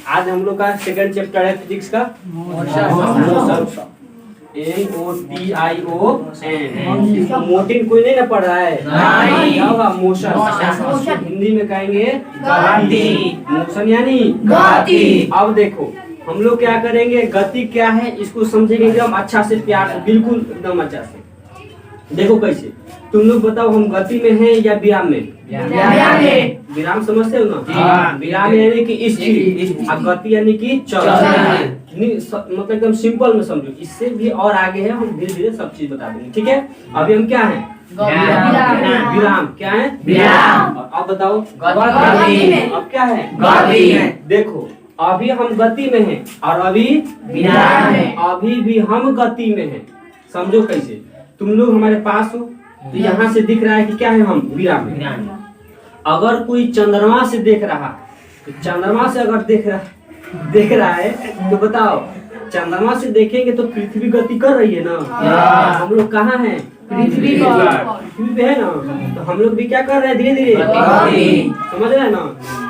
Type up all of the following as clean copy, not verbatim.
आज हम लोग का सेकंड चैप्टर है फिजिक्स का मोशन। MOTION। मोटिन कोई नहीं ना पढ़ रहा है? क्या होगा? मोशन। हिंदी में कहेंगे गति। मोशन यानी गति। अब देखो हम लोग क्या करेंगे, गति क्या है इसको समझेंगे एकदम अच्छा से, प्यार से, बिल्कुल एकदम अच्छा से। देखो कैसे, तुम लोग बताओ हम गति में हैं या विराम में? विराम समझते हो ना? विराम यानी कि स्थिर, और गति यानी कि चल। मतलब एकदम सिंपल में समझो, इससे भी और आगे है, हम धीरे धीरे सब चीज बता देंगे, ठीक है? अभी हम क्या है? विराम। क्या है? विराम। अब बताओ अब क्या है? गति। देखो अभी हम गति में हैं और अभी विराम में। अभी भी हम गति में हैं, समझो कैसे। तुम लोग हमारे पास हो तो यहाँ से दिख रहा है कि क्या है? हम विराम में। अगर कोई चंद्रमा से देख रहा, तो चंद्रमा से अगर देख रहा है तो बताओ, चंद्रमा से देखेंगे तो पृथ्वी गति कर रही है ना? हम लोग कहाँ हैं? पृथ्वी पे है ना? तो हम लोग भी क्या कर रहे हैं? धीरे धीरे, समझ रहे हैं ना?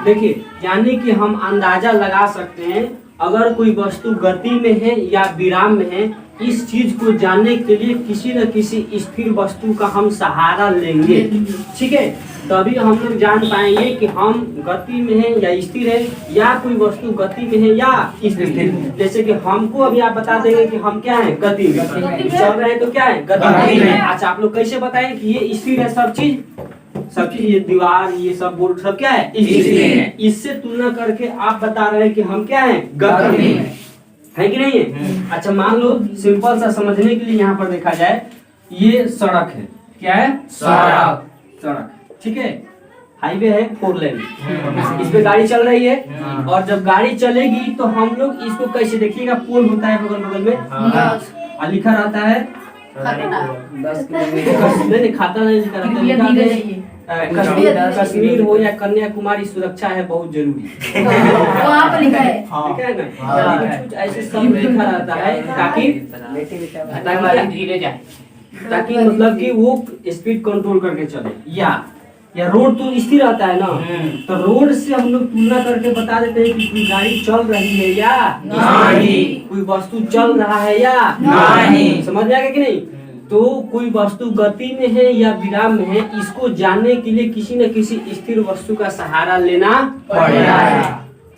देखिए यानी कि हम अंदाजा लगा सकते हैं अगर कोई वस्तु गति में है या विराम में है, इस चीज को जानने के लिए किसी न किसी स्थिर वस्तु का हम सहारा लेंगे, ठीक है? तभी हम लोग जान पाएंगे कि हम गति में हैं या स्थिर है, या कोई वस्तु गति में है या स्थिर है। जैसे कि हमको अभी आप बता देंगे कि हम क्या है? गति में चल रहे हैं, तो क्या है? गति में। अच्छा आप लोग कैसे बताएं कि ये स्थिर है? सब चीज, ये दीवार, ये सब बोर्ड, सब क्या है? स्थिर है। इससे तुलना करके आप बता रहे हैं कि हम क्या है? गति में है कि नहीं है? अच्छा मान लो सिंपल सा समझने के लिए यहाँ पर देखा जाए, ये सड़क है। क्या है? सड़क, ठीक है? हाईवे है, 4 लेन, इस पे गाड़ी चल रही है। और जब गाड़ी चलेगी तो हम लोग इसको कैसे देखिएगा, पोल होता है बगल में, और लिखा रहता है 10 किलोमीटर, नहीं खाता नहीं लिखा रहता है, कश्मीर हो या कन्याकुमारी, सुरक्षा है बहुत जरूरी। वहाँ पर लिखा है, कुछ ऐसे सब लिखा रहता है ताकि मतलब कि वो स्पीड कंट्रोल करके चले। या रोड तो स्थिर रहता है ना, तो रोड से हम लोग तुलना करके बता देते हैं कि कोई गाड़ी चल रही है या नहीं, कोई वस्तु चल रहा है या नहीं। समझ आएगा कि नहीं? तो कोई वस्तु गति में है या विराम में है, इसको जानने के लिए किसी न किसी स्थिर वस्तु का सहारा लेना पड़ेगा।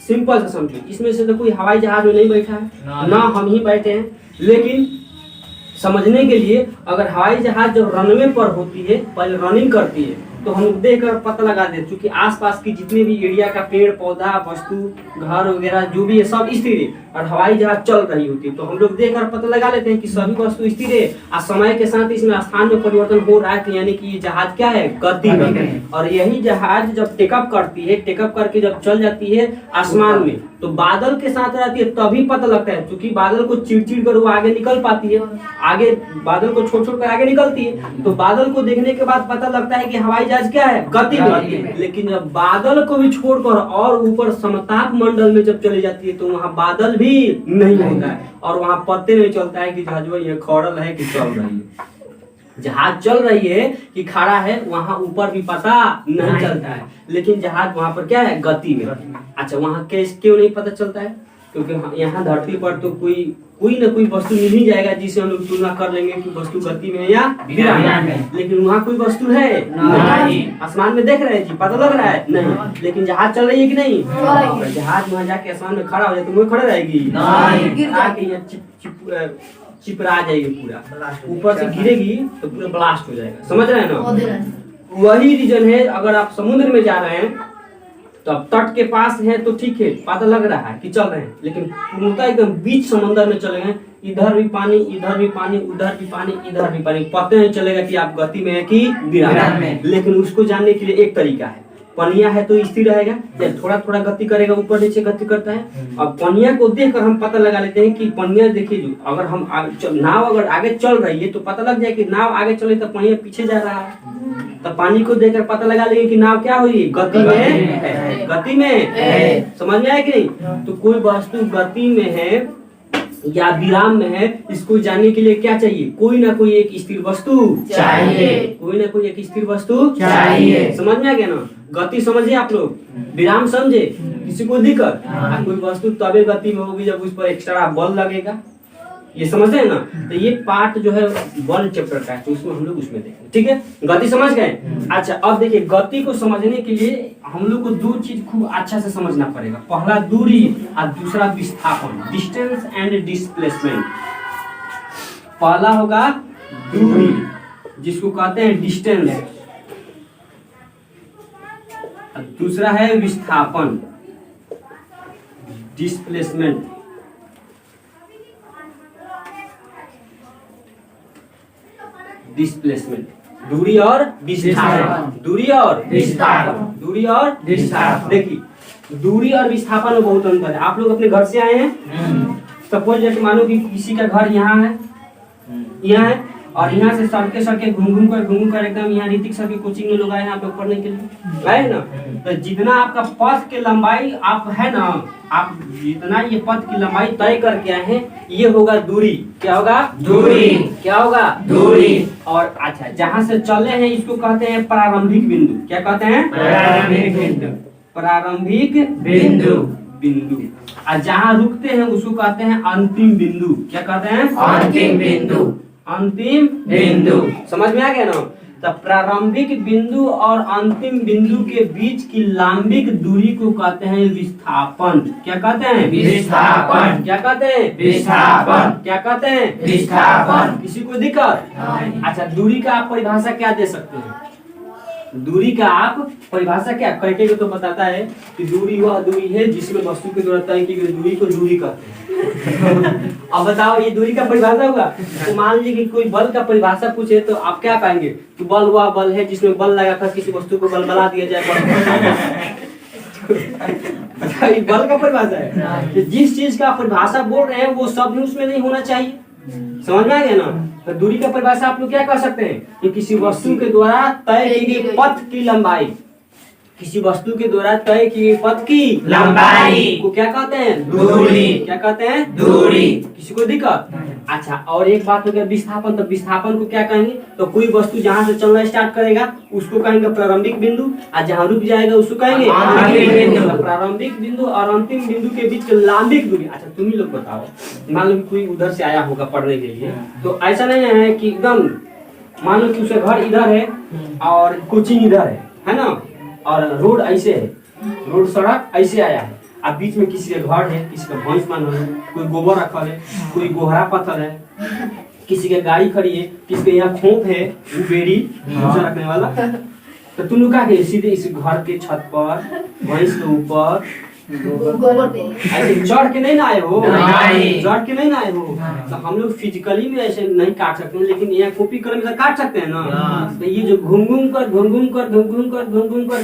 सिंपल से समझो, इसमें से तो कोई हवाई जहाज में नहीं बैठा है ना, हम ही बैठे हैं। लेकिन समझने के लिए अगर हवाई जहाज जब रनवे पर होती है, पहले रनिंग करती है, तो हम लोग देख कर पता लगा देते, क्योंकि आसपास की जितने भी एरिया का पेड़ पौधा वस्तु घर वगैरह जो भी है सब स्थिर है, और हवाई जहाज चल रही होती है, तो हम लोग देख कर पता लगा लेते हैं कि सभी वस्तु स्थिर है। और समय के साथ इसमें स्थान में परिवर्तन हो रहा है, तो यानी कि ये जहाज क्या है? गति में। और यही जहाज जब टेकअप करती है, टेकअप करके जब चल जाती है आसमान में, तो बादल के साथ रहती है, तभी पता लगता है, क्योंकि बादल को चिड़ कर वो आगे निकल पाती है, आगे बादल को छोड़ कर आगे निकलती है, तो बादल को देखने के बाद पता लगता है कि हवाई जहाज क्या है? गति में। लेकिन जब बादल को भी छोड़कर और ऊपर समताप मंडल में जब चली जाती है, तो वहाँ बादल भी नहीं होता है, और वहाँ पत्ते नहीं चलता है कि जहाज ये खड़ल है कि चल रही है। जहाज चल रही है कि खड़ा है, वहाँ ऊपर भी पता नहीं चलता है, लेकिन जहाज वहाँ पर क्या है? गति में। अच्छा वहाँ क्यों नहीं पता चलता है? क्योंकि यहाँ धरती पर तो कोई न कोई वस्तु मिल ही जाएगा जिसे हम लोग तुलना कर लेंगे कि वस्तु गति में या विराम में। लेकिन वहाँ कोई वस्तु है नहीं। आसमान में देख रहे हैं जी, पता लग रहा है नहीं, लेकिन जहाज चल रही है कि नहीं? जहाज वहाँ जाके आसमान में खड़ा हो जाए तो वो खड़े रहेगी? चिपरा जाएगी, पूरा ऊपर से गिरेगी तो पूरा ब्लास्ट हो जाएगा। समझ रहे हैं ना? वही रीजन है, अगर आप समुद्र में जा रहे हैं तो अब तट के पास है तो ठीक है, पता लग रहा है कि चल रहे हैं, लेकिन पूर्णतः एकदम बीच समंदर में चले गए, इधर भी पानी, इधर भी पानी, उधर भी पानी, इधर भी पानी, पता नहीं चलेगा कि आप गति में है कि विराम में। लेकिन उसको जानने के लिए एक तरीका है, पनिया है तो स्थिर रहेगा, जब थोड़ा थोड़ा गति करेगा ऊपर नीचे गति करता है। अब पनिया को देखकर हम पता लगा लेते हैं कि पनिया देखिए, जो अगर हम नाव अगर आगे चल रही है तो पता लग जाए कि नाव आगे चले तो पनिया पीछे जा रहा है, तो पानी को देखकर पता लगा लेंगे कि नाव क्या हुई? गति में है। गति में समझ में आया कि नहीं? तो कोई वस्तु गति में है या विराम में है, इसको जानने के लिए क्या चाहिए? कोई ना कोई एक स्थिर वस्तु चाहिए, कोई ना कोई एक स्थिर वस्तु चाहिए। समझ में आ गया ना? गति समझिए आप लोग, विराम समझे, किसी को दिक्कत? कोई वस्तु तबे गति में होगी जब उस पर एक्स्ट्रा बल लगेगा, ये समझते हैं ना? तो ये पार्ट जो है बल चैप्टर का है, तो उसमें हम लोग उसमें देखेंगे। ठीक है, गति समझ गए? अच्छा, अब देखिए गति को समझने के लिए हम लोग को दो चीज खूब अच्छा से समझना पड़ेगा। पहला दूरी और दूसरा विस्थापन, डिस्टेंस एंड डिस्प्लेसमेंट। पहला होगा दूरी, जिसको कहते हैं डिस्टेंस, और दूसरा है विस्थापन, डिस्प्लेसमेंट। डिस्प्लेसमेंट, दूरी और विस्थापन, दूरी और विस्थापन, दूरी और विस्थापन। देखिए दूरी और विस्थापन में बहुत अंतर है। आप लोग अपने घर से आए हैं, सपोज जैसे मानो कि किसी का घर यहाँ है, यहाँ है, और यहाँ से सड़के सड़के घूम घूम कर एकदम यहाँ ऋतिक सर की कोचिंग में लोग आए यहाँ पे पढ़ने के लिए आए ना। तो जितना आपका पथ की लंबाई आप है ना, आप जितना ये पथ की लंबाई तय करके आए हैं, ये होगा दूरी। क्या होगा? दूरी। क्या होगा? दूरी। और अच्छा, जहाँ से चले हैं इसको कहते हैं प्रारंभिक बिंदु। क्या कहते हैं? प्रारंभिक बिंदु। प्रारंभिक बिंदु, बिंदु। और जहाँ रुकते हैं उसको कहते हैं अंतिम बिंदु। क्या कहते हैं? अंतिम बिंदु, अंतिम बिंदु। समझ में आ गया ना? तो प्रारंभिक बिंदु और अंतिम बिंदु के बीच की लंबिक दूरी को कहते हैं विस्थापन। क्या कहते हैं? विस्थापन। क्या कहते हैं? विस्थापन। क्या कहते हैं? विस्थापन। किसी को दिक्कत? अच्छा, दूरी का आप परिभाषा क्या दे सकते हैं? दूरी का आप परिभाषा क्या करके तो बताता है कि दूरी वह दूरी है जिसमें वस्तु के द्वारा तय की गई दूरी को दूरी कहते हैं। अब बताओ ये दूरी का परिभाषा होगा। तो मान लीजिए कि कोई बल का परिभाषा पूछे तो आप क्या पाएंगे कि बल वह बल है जिसमें बल लगाकर किसी वस्तु को बल बना दिया जाए। ये बल का परिभाषा है। कि जिस चीज का परिभाषा बोल रहे हैं वो शब्द उसमें नहीं होना चाहिए। समझ में आ गया ना? तो दूरी का परिभाषा आप लोग क्या कर सकते हैं कि किसी वस्तु के द्वारा तय की गई पथ की लंबाई, किसी वस्तु के द्वारा तय की गई पथ की लंबाई को क्या कहते हैं? दूरी। क्या कहते हैं? दूरी। किसी को दिक्कत? अच्छा, और एक बात हो गया विस्थापन। तो विस्थापन को क्या कहेंगे? तो कोई वस्तु जहाँ से चलना स्टार्ट करेगा उसको कहेंगे प्रारंभिक बिंदु, और जहाँ रुक जाएगा उसको कहेंगे अंतिम बिंदु। प्रारंभिक बिंदु और अंतिम बिंदु के बीच की लंबिक दूरी। अच्छा, तुम ही लोग बताओ, मान लो कोई उधर से आया होगा पढ़ने के लिए, तो ऐसा नहीं है कि एकदम मान लो कि उसका घर इधर है और कोचिंग इधर है ना, और रोड ऐसे है, रोड सड़क ऐसे आया है, अब बीच में किसी का घर है, किसी का भैंस मान है, कोई गोबर रखल है, कोई गोहरा पत्थर है, किसी के गाड़ी खड़ी है, किसी के यहाँ खोप है, बेड़ी भूसा रखने वाला। तो तुम लोग क्या सीधे इस घर के छत पर भैंस के ऊपर ऐसे चढ़ के नहीं ना आए हो, चढ़ के नहीं ना आए हो। तो हम लोग फिजिकली में ऐसे नहीं काट सकते हैं, लेकिन यहाँ कॉपी कलम से काट सकते हैं ना। तो ये जो घूम घूम कर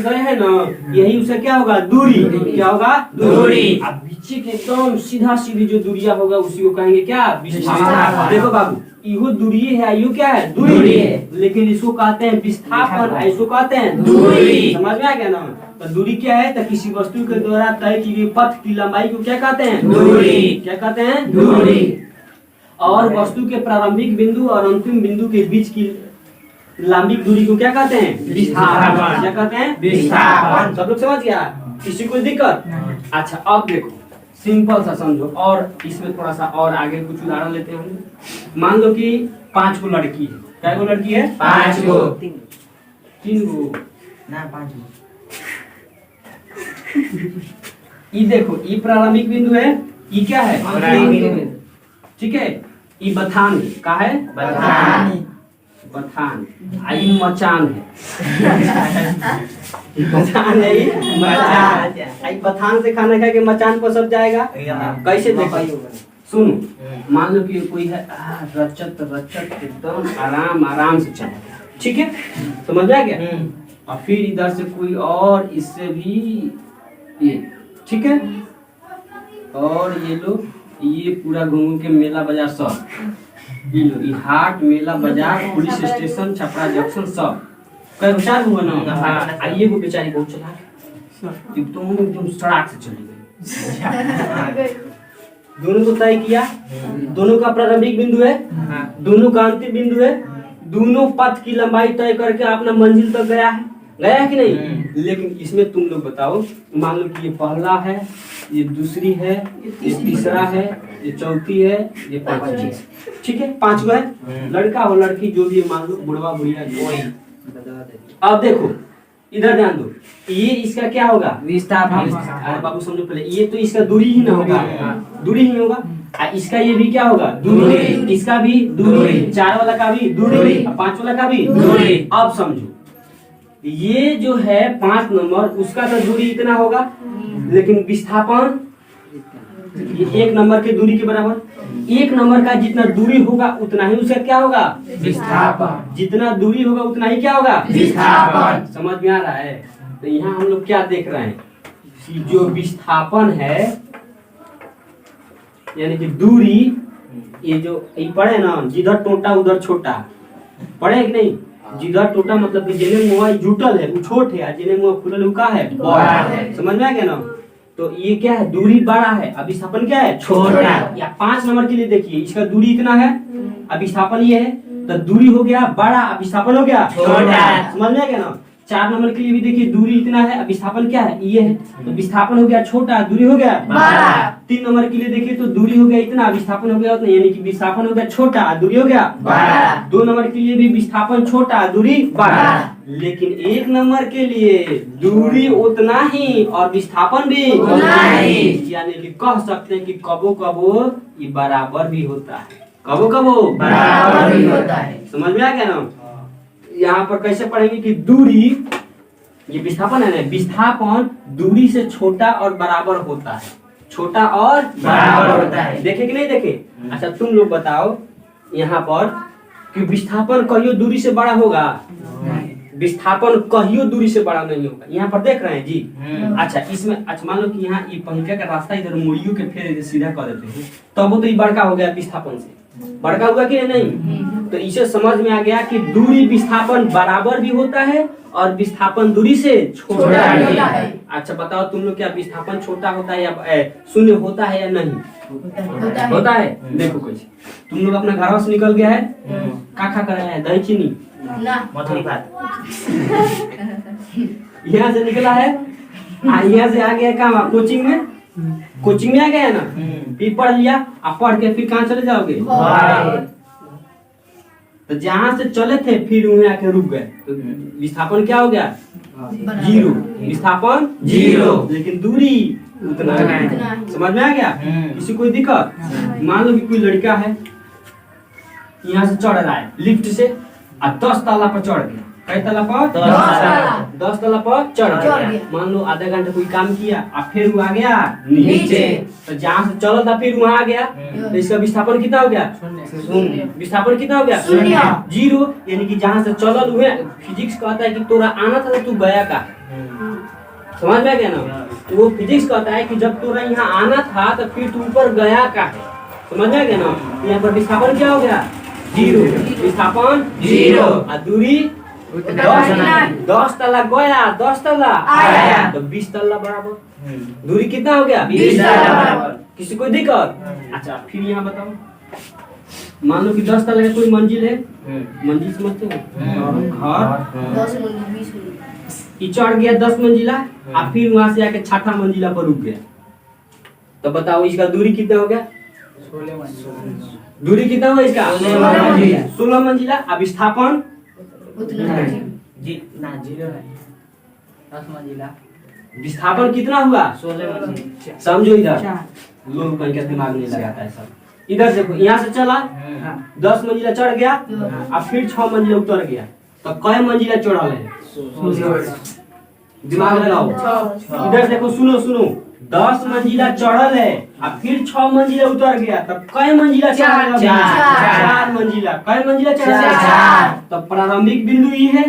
गए हैं ना, यही उससे क्या होगा? दूरी। क्या होगा? दूरी। अब पीछे के एकदम सीधा सीधी जो दूरिया होगा उसी को कहेंगे क्या? विस्थापन। देखो बाबू, इहो दूरी है, यो क्या है? दूरी है, लेकिन इसको कहते हैं विस्थापन, इसको कहते हैं दूरी। समझ में आ गया ना? तो दूरी क्या है? तो किसी वस्तु के द्वारा तय की गई पथ की लंबाई को क्या कहते हैं? दूरी। क्या कहते हैं? दूरी। और वस्तु के प्रारंभिक बिंदु और अंतिम बिंदु के बीच की लंबिक दूरी को क्या कहते हैं? विस्थापन। क्या कहते हैं? विस्थापन। सब लोग समझ गया? किसी को दिक्कत? अच्छा, अब देखो सिंपल सा समझो, और इसमें थोड़ा सा और आगे कुछ उदाहरण लेते हैं हम। मान लो कि 5 गो लड़की है। क्या गो लड़की है? 5 गो। 3 गो ना 5 गो। ये देखो, ये प्रारंभिक बिंदु है, ये क्या है? ठीक है, ये बथान का है, बथान आई मचान है। बथान है, आई बथान से खाना खा के मचान पर सब जाएगा। कैसे देखो, सुनो, मान लो कि कोई है रचत एकदम आराम से चलेगा, ठीक है, समझ आ गया। और फिर इधर से कोई और इससे भी ये, ठीक है, और ये लोग ये पूरा घूम के मेला बाजार सब, ये लो, ये हाट मेला बाजार पुलिस स्टेशन छपरा जंक्शन सब कई विचार हुआ ना। आइए वो बेचारी बहुत चला एकदम सड़क से चली गई। दोनों को तय किया, दोनों का प्रारंभिक बिंदु है, दोनों का अंतिम बिंदु है, दोनों पथ की लंबाई तय करके अपना मंजिल तक गया है, गया है कि नहीं? लेकिन इसमें तुम लोग बताओ, मान लो कि ये पहला है, ये दूसरी है, ये तीसरा है, ये चौथी है, ये पांचवी है, ठीक है? 5 गो है, लड़का हो लड़की जो भी मान लो, बुढ़वा बुढ़िया जो है। अब देखो इधर ध्यान दो, ये इसका क्या होगा? विस्थापन। अरे बाबू समझो पहले, ये तो इसका दूरी ही ना होगा, दूरी ही होगा। इसका ये भी क्या होगा? दूरी। इसका भी दूरी, 4 वाला का भी दूरी, 5 वाला का भी दूरी। अब समझो, ये जो है 5 नंबर, उसका तो दूरी इतना होगा, लेकिन विस्थापन ये 1 नंबर की दूरी के बराबर। 1 नंबर का जितना दूरी होगा उतना ही उसका क्या होगा? विस्थापन। जितना दूरी होगा उतना ही क्या होगा? विस्थापन। समझ में आ रहा है? तो यहाँ हम लोग क्या देख रहे हैं कि जो विस्थापन है यानी कि दूरी, ये जो ये पढ़े ना, जिधर टोटा उधर छोटा, पढ़े कि नहीं? जिधर टोटा मतलब कि जिन्हें मुआ जुटल है वो छोट है, जिन्हें मुआ खुलल का है बड़ा है। समझ में आ गया ना? तो ये क्या है? दूरी बड़ा है, अभिस्थापन क्या है? छोटा। या 5 नंबर के लिए देखिए, इसका दूरी इतना है, अभिस्थापन ये है, तो दूरी हो गया बड़ा, अभिस्थापन हो गया छोटा। समझ में आ गया ना? 4 नंबर के लिए भी देखिए, दूरी इतना है, अभिस्थापन क्या है? ये है, तो विस्थापन हो गया छोटा, दूरी हो गया बड़ा। 3 नंबर के लिए देखिए तो दूरी हो गया इतना, विस्थापन हो गया उतना, यानी कि विस्थापन हो गया छोटा, दूरी हो गया बड़ा। 2 नंबर के लिए भी विस्थापन छोटा, दूरी बड़ा। लेकिन 1 नंबर के लिए दूरी उतना ही और विस्थापन भी उतना ही, यानी कि कह सकते हैं कि कबो कबो ये बराबर भी होता है, कबो कबो बराबर भी होता है। समझ में आ गया ना? यहाँ पर कैसे पढ़ेंगे कि दूरी, ये विस्थापन है ना, विस्थापन दूरी से छोटा और बराबर होता है, छोटा और बराबर होता है। देखे कि नहीं देखे? अच्छा तुम लोग बताओ यहाँ पर कि विस्थापन कहियो दूरी से बड़ा होगा? विस्थापन कहियो दूरी से बड़ा नहीं होगा। यहाँ पर देख रहे हैं जी। अच्छा इसमें, अच्छा मान लो कि यहाँ ये पहिका का रास्ता इधर मुड़ियों के फेर सीधा कर देते हैं, तब वो तो ये बड़का हो गया, विस्थापन से बड़का हुआ कि नहीं? तो इसे समझ में आ गया कि दूरी विस्थापन बराबर भी होता है और विस्थापन दूरी से छोटा होता है। अच्छा बताओ तुम लोग, क्या विस्थापन छोटा होता है या शून्य होता है या नहीं? होता है। देखो कुछ तुम लोग अपना घर से निकल गया है, का खा कर है? दही चीनी मथुरी भात यहाँ से निकला है, यहाँ से आ गया कहाँ? कोचिंग में, कोचिंग में आ गया ना, फिर पढ़ लिया, आप पढ़ के फिर कहाँ चले जाओगे? तो जहाँ से चले थे फिर वहीं आके रुक गए, तो विस्थापन क्या हो गया? 0। विस्थापन 0, लेकिन दूरी उतना है। समझ में आ गया? किसी कोई दिक्कत? मान लो कि कोई लड़का है, यहाँ से चढ़ रहा है लिफ्ट से, 10 ताला पर चढ़ गया। कई ताला पर? 10 ताला पर चढ़ गया। मान लो आधा घंटा कोई काम किया, और फिर वो आ गया नीचे, तो जहाँ से चला था फिर वहाँ आ गया, तो इसका विस्थापन कितना हो गया? शून्य। विस्थापन कितना हो गया? 0। यानी कि जहाँ से चलल हुए, फिजिक्स कहता है कि तोरा आना था तो तू गया का। समझ में गया ना? तो वो फिजिक्स कहता है कि जब तोरा यहाँ आना था तो फिर तू ऊपर गया का। समझ में गया ना? यहाँ पर विस्थापन क्या हो गया? 0। विस्थापन 0 और दूरी 10 तला गया, 10 तला आया, तो 20 तला बराबर। दूरी कितना हो गया? 20 तला बराबर। किसी को दिक्कत? अच्छा फिर यहाँ बताओ, मान लो कि 10 तला का कोई मंजिल है, मंजिल समझते हो? घर चढ़ गया 10 मंजिला, और फिर वहां से आके 6ठा मंजिला पर रुक गया, तो बताओ इसका दूरी कितना हो गया? 16 मंजिला। दूरी कितना हुआ इसका? 16 मंजिला। अब विस्थापन विस्थापन कितना हुआ? 16 मंजिला। समझो इधर, लोग कहीं का दिमाग नहीं लगाता है सब। इधर देखो, यहाँ से चला 10 मंजिला चढ़ गया, अब फिर 6 मंजिला उतर गया, तो कै मंजिला चढ़ा है? दिमाग लगाओ। इधर देखो, सुनो सुनो, 10 मंजिला चढ़ल है, अब फिर 6 मंजिला उतर गया, तब कै मंजिला चढ़ा? 4 मंजिला। कै मंजिला चढ़ा? तब प्रारंभिक बिंदु ये है,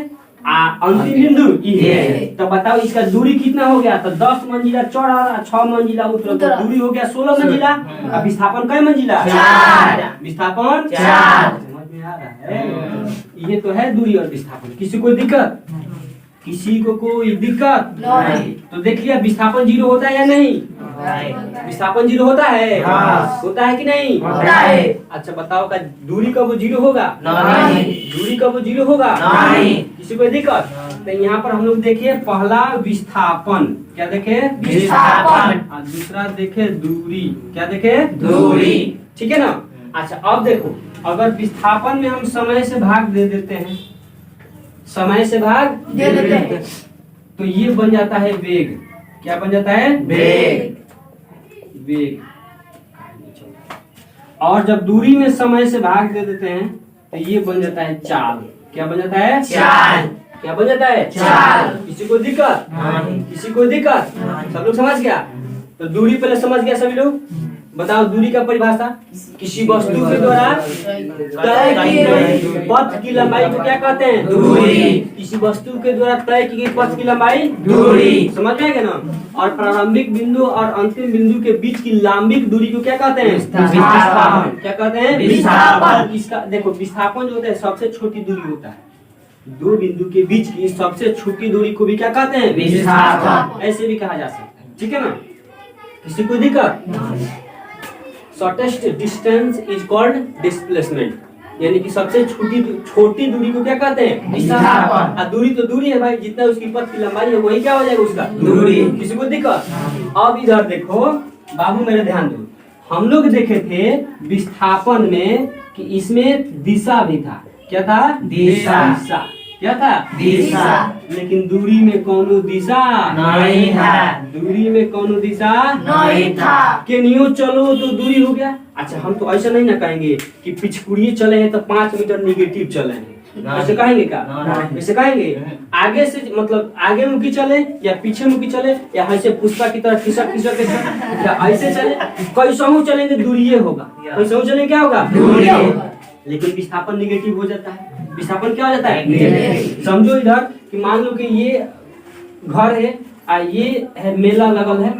अंतिम बिंदु ये है, तो बताओ इसका दूरी कितना हो गया? तो 10 मंजिला चढ़ा, 6 मंजिला उतर, तो दूरी हो गया 16 मंजिला। अब विस्थापन कै मंजिला? 4। विस्थापन 4। समझ में आ रहा है? ये तो है दूरी और विस्थापन। किसी कोई दिक्कत? किसी को कोई दिक्कत नहीं। तो देखिए विस्थापन 0 होता है या नहीं? विस्थापन 0 होता है? हाँ। होता है कि नहीं? होता है। अच्छा बताओ का दूरी कब 0 होगा? नहीं। दूरी कब 0 होगा? नहीं। किसी को दिक्कत? तो यहाँ पर हम लोग देखिए पहला विस्थापन, क्या देखे? विस्थापन। और दूसरा देखे दूरी, क्या देखे? दूरी। ठीक है ना? अच्छा अब देखो, अगर विस्थापन में हम समय से भाग दे देते हैं, समय से भाग दे देते हैं, तो ये बन जाता है वेग। क्या बन जाता है? वेग। वेग। और जब दूरी में समय से भाग दे देते हैं तो ये बन जाता है चाल। क्या बन जाता है? चाल। क्या बन जाता है? चाल। किसी को दिक्कत? नहीं। किसी को दिक्कत? नहीं। सब लोग समझ गया? तो दूरी पहले समझ गया सभी लोग? बताओ दूरी का परिभाषा। किसी वस्तु के द्वारा तय की गई पथ की लंबाई को क्या कहते हैं? दूरी। किसी वस्तु के द्वारा तय की गई पथ की लंबाई दूरी। समझ में आएगा ना? और प्रारंभिक बिंदु और अंतिम बिंदु के बीच की लांबिक दूरी को क्या कहते हैं? विस्थापन। क्या कहते हैं? विस्थापन। इसका देखो विस्थापन जो होता है सबसे छोटी दूरी होता है। दो बिंदु के बीच की सबसे छोटी दूरी को भी क्या कहते हैं? विस्थापन। ऐसे भी कहा जा सकता है। ठीक है ना? किसी को दिक्कत? Shortest distance is called displacement, यानी कि सबसे छोटी दूरी को क्या कहते हैं? विस्थापन। और दूरी तो दूरी है भाई, जितना उसकी पथ की लंबाई है वही क्या हो जाएगा उसका? दूरी। किसी को दिक्कत? अब इधर देखो बाबू, मेरे ध्यान दो। हम लोग देखे थे विस्थापन में कि इसमें दिशा भी था। क्या था? दिशा। क्या था? दिशा। लेकिन दूरी में कौनो दिशा नहीं था। दूरी में कौनो दिशा नहीं था। कि न्यू चलो तो दूरी हो गया। अच्छा हम तो ऐसा नहीं ना कहेंगे कि पिछकुड़िए चले हैं तो 5 मीटर निगेटिव चले हैं, ऐसे कहेंगे क्या? ऐसे कहेंगे? आगे से मतलब आगे मुखी चले या पीछे मुखी चले या ऐसे पुष्पा की तरह खिसक खिसक के चले या ऐसे चले, कैसा चलेंगे दूरी ये होगा। कैसा चलेंगे क्या होगा? दूरी होगा। लेकिन विस्थापन निगेटिव हो जाता है। विस्थापन क्या हो जाता है? निगेटिव। समझो इधर कि मान लो कि ये घर है और ये है मेला लगल है,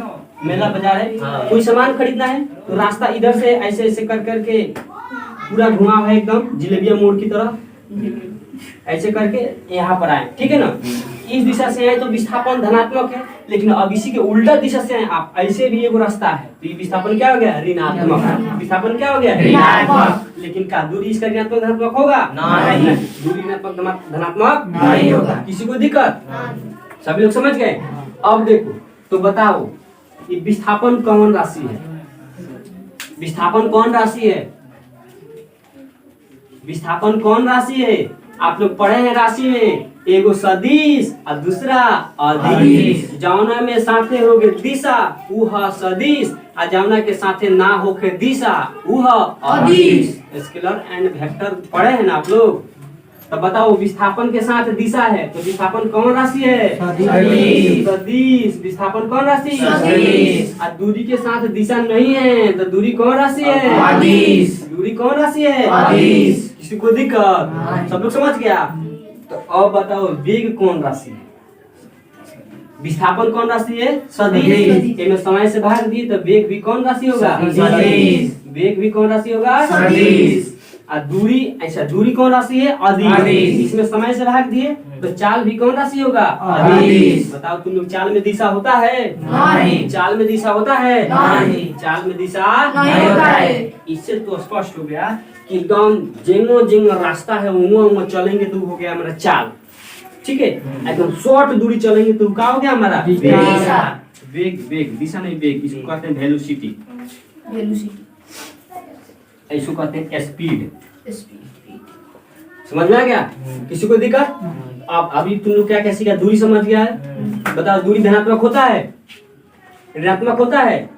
मेला बाजार है, कोई सामान खरीदना है तो रास्ता इधर से ऐसे ऐसे कर करके पूरा घुमा है एकदम जिलेबिया मोड़ की तरह, ऐसे करके यहाँ पर आए। ठीक है ना? इस दिशा से आए तो विस्थापन धनात्मक है। लेकिन अब इसी के उल्टा दिशा से आए आप, ऐसे भी एगो रास्ता है तो ये विस्थापन क्या हो गया? ऋणात्मक। विस्थापन क्या हो गया? ऋणात्मक। लेकिन का दूरी इसका ऋणात्मक धनात्मक होगा? नहीं। दूरी ऋणात्मक धनात्मक नहीं होगा। किसी को दिक्कत? सभी लोग समझ गए? अब देखो तो बताओ ये विस्थापन कौन राशि है? विस्थापन कौन राशि है? विस्थापन कौन राशि है? आप लोग पढ़े हैं राशि में, एगो सदिश और दूसरा अदिश। जौना में साथे होगे दिशा उह सदिश और जौना के साथे ना होके दिशा उह अदिश। स्केलर एंड वेक्टर पढ़े हैं ना आप लोग? तो बताओ विस्थापन के साथ दिशा है तो विस्थापन कौन राशि है? सदिश। सदिश। विस्थापन कौन राशि? सदिश। और दूरी के साथ दिशा नहीं है तो दूरी कौन राशि है? अदिश। दूरी कौन राशि है? अदिश। किसी को दिक्कत? सब लोग समझ गया? तो अब बताओ वेग कौन राशि है? विस्थापन कौन राशि है? सदिश। इनमें समय से भाग दिए तो वेग भी कौन राशि होगा? सदिश। वेग भी कौन राशि होगा? सदिश। और दूरी, अच्छा दूरी कौन राशि है? अदिश। अदिश। इसमें समय से भाग दिए तो चाल भी कौन राशि होगा? अदिश। बताओ तुम लोग चाल में दिशा होता है? नहीं। चाल में दिशा होता है? नहीं। चाल में दिशा नहीं होता है। इससे तो स्पष्ट हो गया कि एकदम जेंगो जेंगो रास्ता है उमा चलेंगे तो हो गया हमारा चाल। ठीक है? एकदम शॉर्ट दूरी चलेंगे तो क्या हो गया हमारा? दिशा। वेग। वेग दिशा नहीं, वेग इसको कहते हैं वेलोसिटी, इसको कहते हैं स्पीड। समझ में आ गया? किसी को दिक्कत? अब अभी तुम लोग क्या क्या सीखा? दूरी समझ गया है? बताओ दूरी धनात्मक होता है? ऋणात्मक होता है?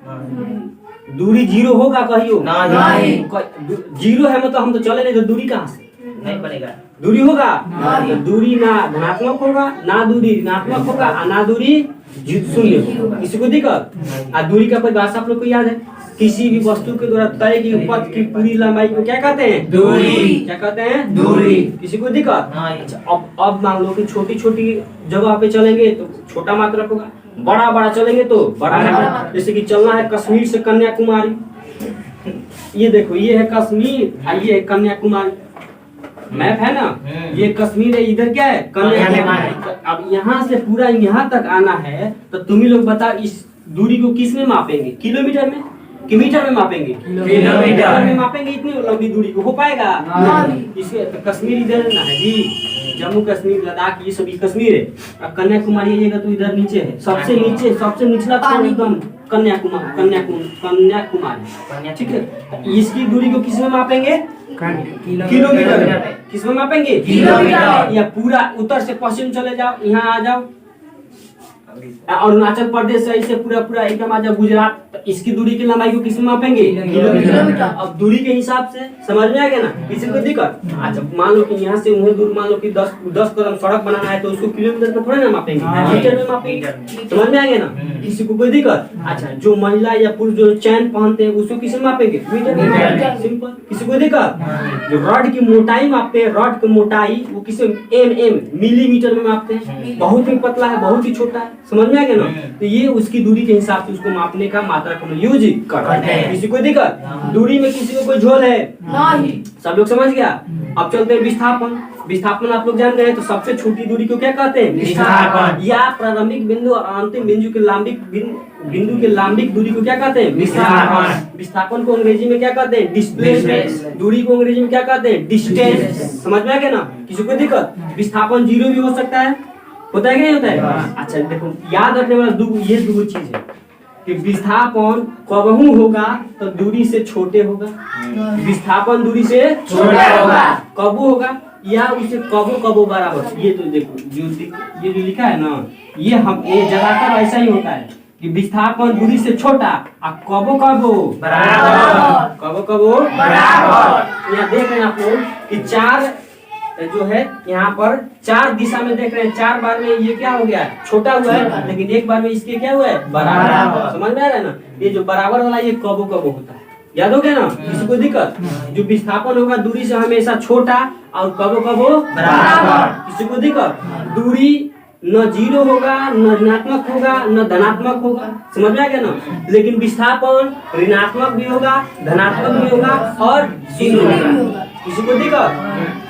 दूरी 0 होगा कहियो? नहीं। 0 है मतलब हम तो चले नहीं तो दूरी कहाँ से? नहीं बनेगा। दूरी होगा? नहीं। तो दूरी ना धनात्मक होगा ना दूरी ऋणात्मक होगा और ना दूरी 0 होगा। किसी को दिक्कत? और दूरी का परिभाषा आप लोग को याद है? किसी भी वस्तु के द्वारा तय की पथ की पूरी लंबाई को क्या कहते हैं? दूरी। क्या कहते हैं? दूरी। किसी को दिक्कत? नहीं। अच्छा अब मान लो कि छोटी छोटी जगह पे चलेंगे तो छोटा मात्रक होगा, बड़ा बड़ा चलेंगे तो बड़ा मात्रक। जैसे कि चलना है कश्मीर से कन्याकुमारी, ये देखो ये है कश्मीर और ये है कन्याकुमारी। मैप है ना, ये कश्मीर है, इधर क्या है, कन्याकुमारी। अब यहाँ से पूरा यहाँ तक आना है तो तुम ही लोग बताओ इस दूरी को किस में मापेंगे, किलोमीटर में कि मीटर में मापेंगे? किलोमीटर में मापेंगे। इतनी लंबी दूरी को हो पाएगा? इसके तो कश्मीर इधर ना है जी, जम्मू कश्मीर लद्दाख ये सभी कश्मीर है। अब कन्याकुमारी आइएगा तो इधर नीचे है, सबसे नीचे सबसे निचला छोर एकदम कन्याकुमारी, ठीक है। इसकी दूरी को किस में मापेंगे? किलोमीटर में। किस में मापेंगे? किलोमीटर। या पूरा उत्तर से पश्चिम चले जाओ, यहाँ आ जाओ, अरुणाचल प्रदेश से ऐसे पूरा पूरा एकदम आ जाओ गुजरात, तो इसकी दूरी की लंबाई को किस में मापेंगे? किलोमीटर। अब दूरी के हिसाब से समझ में आ गया ना, किसी को दिक्कत? अच्छा मान लो कि यहाँ से वहीं दूर मान लो कि 10 कदम सड़क बनाना है तो उसको किलोमीटर में थोड़ा ना मापेंगे, मीटर में मापेंगे। समझ में आ गया ना, किसी को कोई दिक्कत? अच्छा जो महिला या पुरुष जो चैन पहनते हैं उसको किस में मापेंगे? मीटर में। सिंपल। किसी को दिक्कत? जो रॉड की मोटाई मापते हैं, रॉड की मोटाई वो किसे मिलीमीटर में मापते हैं। बहुत ही पतला है, बहुत ही छोटा है, समझ में आ गया ना, तो ये उसकी दूरी के हिसाब से उसको मापने का मात्रा को यूज करते हैं। किसी को दिक्कत? दूरी में किसी को कोई झोल है? नहीं। सब लोग समझ गया? अब चलते हैं विस्थापन। विस्थापन आप लोग जान रहे हैं, तो सबसे छोटी दूरी को क्या कहते हैं? विस्थापन। या प्रारंभिक बिंदु और अंतिम बिंदु के लांबिक दूरी को क्या कहते हैं? विस्थापन। विस्थापन को अंग्रेजी में क्या कहते हैं? डिस्प्लेसमेंट। दूरी को अंग्रेजी में क्या कहते हैं? डिस्टेंस। समझ में आ गया ना, किसी को दिक्कत? विस्थापन 0 भी हो सकता है, होता है कि नहीं होता है? अच्छा देखो, याद रखने वाला ये दो चीज है कि विस्थापन कबहू होगा तो दूरी से छोटे होगा, विस्थापन दूरी से छोटा होगा, कबू होगा या उसे कबो बराबर। ये तो देखो ये जो लिखा है ना, ये ज्यादातर ऐसा ही होता है कि विस्थापन दूरी से छोटा और कबो बराबर। यहाँ देख रहे हैं आप लोग कि 4 जो है यहाँ पर 4 दिशा में देख रहे हैं, 4 बार में ये क्या हो गया है? छोटा हुआ है, लेकिन एक बार में इसके क्या हुआ है? बराबर। समझ में आ रहा है ना, ये जो बराबर वाला ये कबो होता है, याद हो गया ना, किसी को दिक्कत? जो विस्थापन होगा दूरी से हमेशा छोटा और कबो बराबर। किसी को दिक्कत? दूरी न 0 होगा, न ऋणात्मक होगा, न धनात्मक होगा, समझ में आ गया ना, लेकिन विस्थापन ऋणात्मक भी होगा, धनात्मक भी होगा और 0 होगा। किसी को दिक्कत?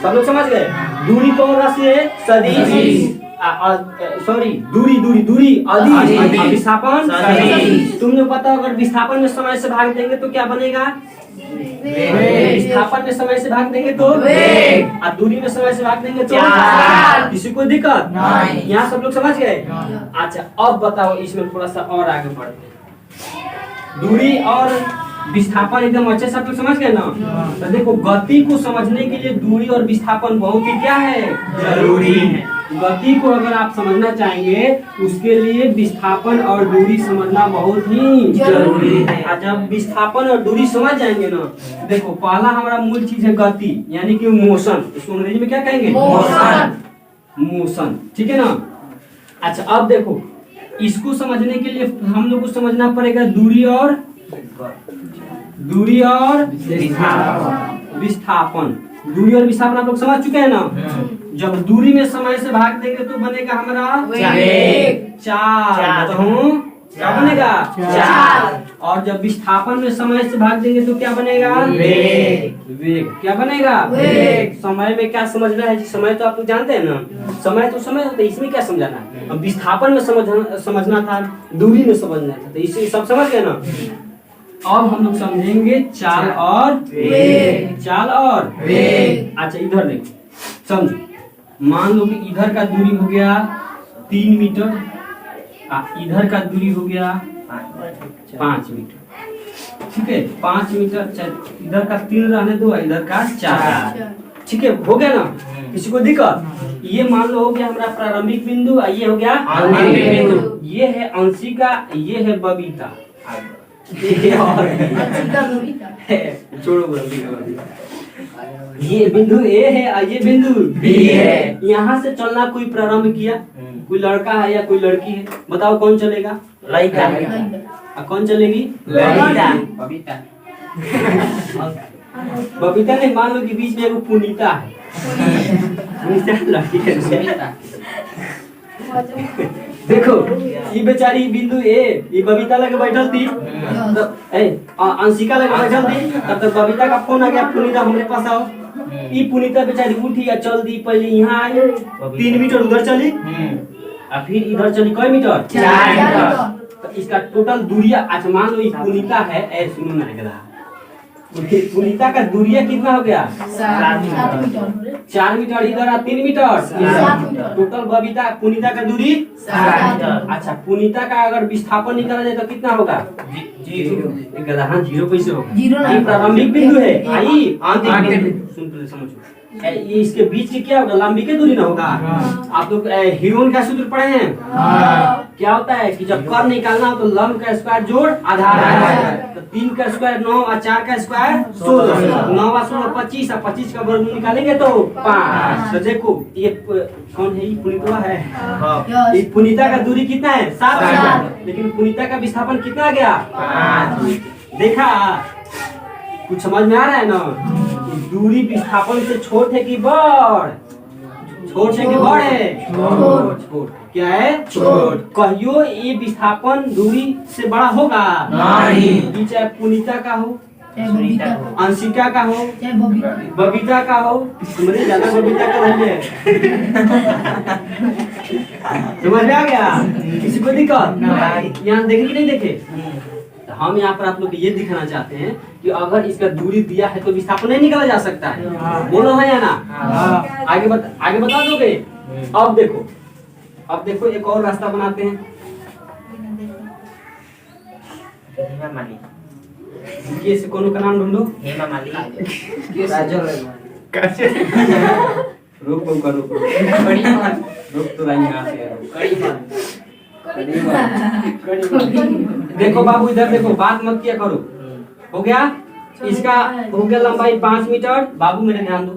सब लोग समझ गए? दूरी कौन राशि है? सदिश। सॉरी दूरी अदिश, विस्थापन सदिश। तुमने पता अगर विस्थापन में समय से भाग देंगे तो क्या बनेगा? विस्थापन में समय से भाग देंगे तो और दूरी में समय से भाग देंगे तो किसी को दिक्कत? यहाँ सब लोग समझ गए? अच्छा अब बताओ, इसमें थोड़ा सा और आगे बढ़ते हैं। दूरी और विस्थापन एकदम अच्छे से आप लोग समझ गए ना, तो देखो गति को समझने के लिए दूरी और विस्थापन बहुत ही क्या है? जरूरी है। गति को अगर आप समझना चाहेंगे उसके लिए विस्थापन और दूरी समझना बहुत ही जरूरी है। जब विस्थापन और दूरी समझ जाएंगे ना, देखो पहला हमारा मूल चीज है गति, यानी कि मोशन। इसको अंग्रेजी में क्या कहेंगे? मोशन, ठीक है ना। अच्छा अब देखो, इसको समझने के लिए हम लोग को समझना पड़ेगा दूरी और विस्थापन। दूरी और विस्थापन आप लोग समझ चुके हैं ना। जब दूरी में समय से भाग देंगे तो बनेगा हमारा चाल। क्या बनेगा? चाल। और जब विस्थापन में समय से भाग देंगे तो क्या बनेगा? वेग। क्या बनेगा? वेग। समय में क्या समझना है? समय तो आप लोग जानते हैं ना, समय तो समय होता है, इसमें क्या समझाना है? अब विस्थापन में समझना था, दूरी में समझना था, तो इसे सब समझ गए ना। अब हम लोग समझेंगे चाल और वेग। चाल और वेग। अच्छा इधर देखो, समझो, मान लो कि इधर का दूरी हो गया 3 मीटर, इधर का दूरी हो गया 5 मीटर, ठीक है। 5 मीटर, इधर का 3 रहने दो, इधर का 4, ठीक है, हो गया ना। किसी को दिक्कत? ये मान लो हो गया हमारा प्रारंभिक बिंदु, ये हो गया अंतिम बिंदु। ये है अंशिका, ये है बबीता, छोड़ो ये बिंदु ए है और ये बिंदु बी है। यहाँ से चलना कोई प्रारंभ किया, कोई लड़का है या कोई लड़की है, बताओ कौन चलेगा? लड़का। कौन चलेगी? बबीता। बबीता नहीं, मान लो कि बीच में एक पुनीता है, लड़की है। देखो ये बेचारी बिंदु ए, ये बबीता लगे बैठल थी, अंशिका लगे बैठल थी, तब तक बबीता का फोन आ गया, पुनीता हमारे पास आओ। ये पुनीता बेचारी उठी या चल दी, पहले यहाँ आई 3 मीटर उधर चली और फिर इधर चली कई मीटर 4 मीटर। तो इसका टोटल दूरिया, अच्छा मान लो ये पुनीता है, ऐ सुनो ना एकरा, पुनीता का दूरिया कितना हो गया 7 मीटर। 4 मीटर इधर और 3 मीटर 7 मीटर। टोटल बबीता पुनीता का दूरी 7 मीटर। अच्छा पुनीता का अगर विस्थापन निकाला जाए तो कितना होगा जीरो। हाँ, जीरो कैसे होगा? जीरो ये प्रारंभिक बिंदु है, आई अंतिम बिंदु। सुन पहले समझो, ये इसके बीच के क्या होगा, लंबी के दूरी ना होगा। आप लोग हीरोन का सूत्र पढ़े हैं? क्या होता है कि जब कर्ण निकालना हो तो लंब का स्क्वायर जोड़ आधार, तो 3 का स्क्वायर 9 और 4 का स्क्वायर 16, 9 और 16 25 और 25 का वर्गमूल निकालेंगे तो 5। तो देखो ये कौन है, ये पुनीता है। ये पुनीता का दूरी कितना है 7 मीटर, लेकिन पुनीता का विस्थापन कितना आ गया 5। देखा, कुछ समझ में आ रहा है ना? दूरी विस्थापन से छोट है कि बड़? छोट है कि बड़ है? छोट। क्या है? छोट। कहियो ये विस्थापन दूरी से बड़ा होगा नहीं। चाहे पुनीता का हो, अंशिका का हो, बबीता का हो, तुम्हारे ज्यादा बबीता का रहिए। समझ में आ गया? किसी को दिक्कत? यहाँ देखे कि नहीं देखे? हम यहाँ पर आप लोग को ये दिखाना चाहते हैं कि अगर इसका दूरी दिया है तो विस्थापन नहीं निकाला जा सकता है। बोलो है या ना? आगे बता दोगे? अब देखो एक और रास्ता बनाते हैं। ये से कोनो का नाम ढूंढो। रुक तो लाइन यहाँ से देखो बाबू, इधर देखो, बात मत किया करो। हो गया? इसका हो गया लंबाई 5 मीटर, बाबू मेरे ध्यान दो।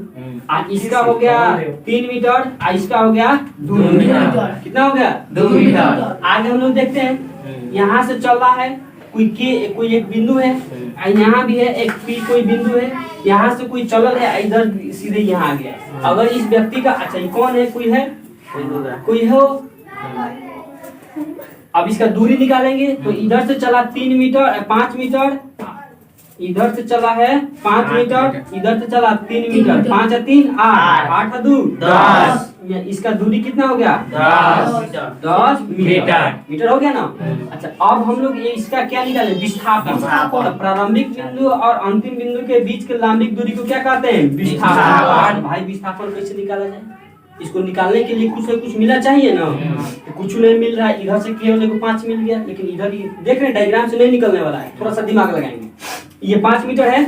आज इसका हो गया 3 मीटर और इसका हो गया 2 मीटर। कितना हो गया 2 मीटर। आगे हम लोग देखते हैं, यहाँ से चल रहा है कोई एक बिंदु है, यहाँ भी है एक कोई बिंदु है, यहाँ से कोई चलल है, इधर सीधे यहाँ आ गया। अगर इस व्यक्ति का, अच्छा ये कौन है, कोई हो, अब इसका दूरी निकालेंगे तो इधर से चला 3 मीटर 5 मीटर, इधर से चला है 5 मीटर, इधर से चला 3 मीटर, 5 और 3 8, 8 और 2 10। इसका दूरी कितना हो गया 10 मीटर हो गया ना। अच्छा अब हम लोग ये इसका क्या निकाले, विस्थापन। तो प्रारंभिक बिंदु और अंतिम बिंदु के बीच के लंबिक दूरी को क्या कहते हैं, विस्थापन। भाई विस्थापन कैसे निकाला जाए? इसको निकालने के लिए कुछ न कुछ मिला चाहिए ना, तो कुछ नहीं मिल रहा है। इधर से केवल 5 मिल गया, लेकिन इधर ही देख रहे हैं डायग्राम से नहीं निकलने वाला है, थोड़ा सा दिमाग लगाएंगे। ये 5 मीटर है,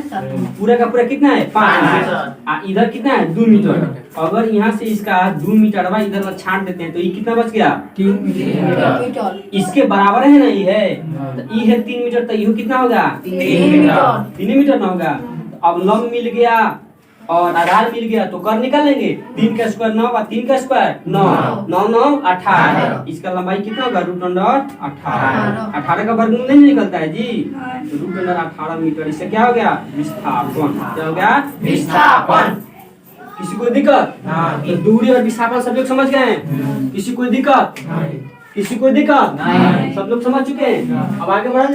पूरा का पूरा कितना है 5 मीटर, इधर कितना है 2 मीटर। अगर यहाँ से इसका 2 मीटर भाई इधर छाट देते हैं तो ये कितना बच गया 3 मीटर। इसके बराबर है ना ये है, तो ये है 3 मीटर, तो ये कितना होगा 3 मीटर ना होगा। अब लंब मिल गया और आधार मिल गया तो कर निकालेंगे। 3 का स्क्वायर 9 और 3 का स्क्वायर 9, 9 9 18। इसका लंबाई कितना होगा √18। 18 का वर्गमूल नहीं निकलता है जी, तो √18 मीटर। इससे क्या हो गया विस्थापन। क्या हो गया विस्थापन। किसी को दिक्कत? तो दूरी और विस्थापन सब लोग समझ गए हैं? किसी को दिक्कत? सब लोग समझ चुके हैं। अब आगे बढ़ा।